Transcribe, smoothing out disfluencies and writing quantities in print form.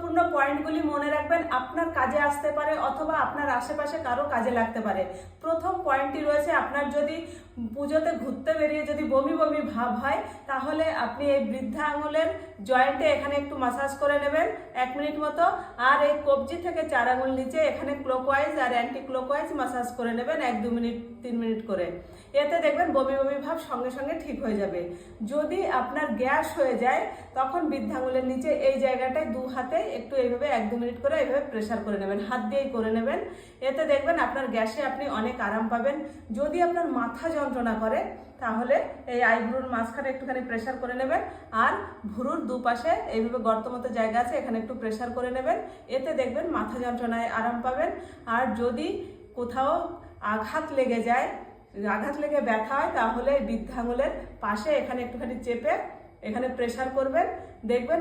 গুরুত্বপূর্ণ পয়েন্টগুলি মনে রাখবেন, আপনার কাজে আসতে পারে অথবা আপনার আশেপাশে কারো কাজে লাগতে পারে। প্রথম পয়েন্টটি রয়েছে, আপনার যদি পুজোতে ঘুরতে বেরিয়ে যদি বমি বমি ভাব হয়, তাহলে আপনি এই বৃদ্ধা আঙুলের জয়েন্টে এখানে একটু মাসাজ করে নেবেন 1 মিনিট মতো, আর এই কবজি থেকে 4 আঙুল নিচে এখানে ক্লকওয়াইজ আর অ্যান্টি ক্লকওয়াইজ মাসাজ করে নেবেন 1-2 মিনিট 3 মিনিট করে। এতে দেখবেন বমি বমি ভাব সঙ্গে সঙ্গে ঠিক হয়ে যাবে। যদি আপনার গ্যাস হয়ে যায়, তখন বৃদ্ধা আঙুলের নিচে এই জায়গাটায় 2 হাতে একটু এইভাবে 1-2 মিনিট করে এইভাবে প্রেসার করে নেবেন, হাত দিয়েই করে নেবেন। এতে দেখবেন আপনার গ্যাসে আপনি অনেক আরাম পাবেন। যদি আপনার মাথা যন্ত্রণা করে, তাহলে এই আইব্রুর মাঝখানে একটুখানি প্রেসার করে নেবেন, আর ভুরুর দুপাশে এইভাবে গর্ত মতো জায়গা আছে, এখানে একটু প্রেসার করে নেবেন। এতে দেখবেন মাথা যন্ত্রণায় আরাম পাবেন। আর যদি কোথাও আঘাত লেগে যায়, আঘাত লেগে ব্যথা হয়, তাহলে বৃদ্ধা আঙুলের পাশে এখানে একটুখানি চেপে এখানে প্রেসার করবেন, দেখবেন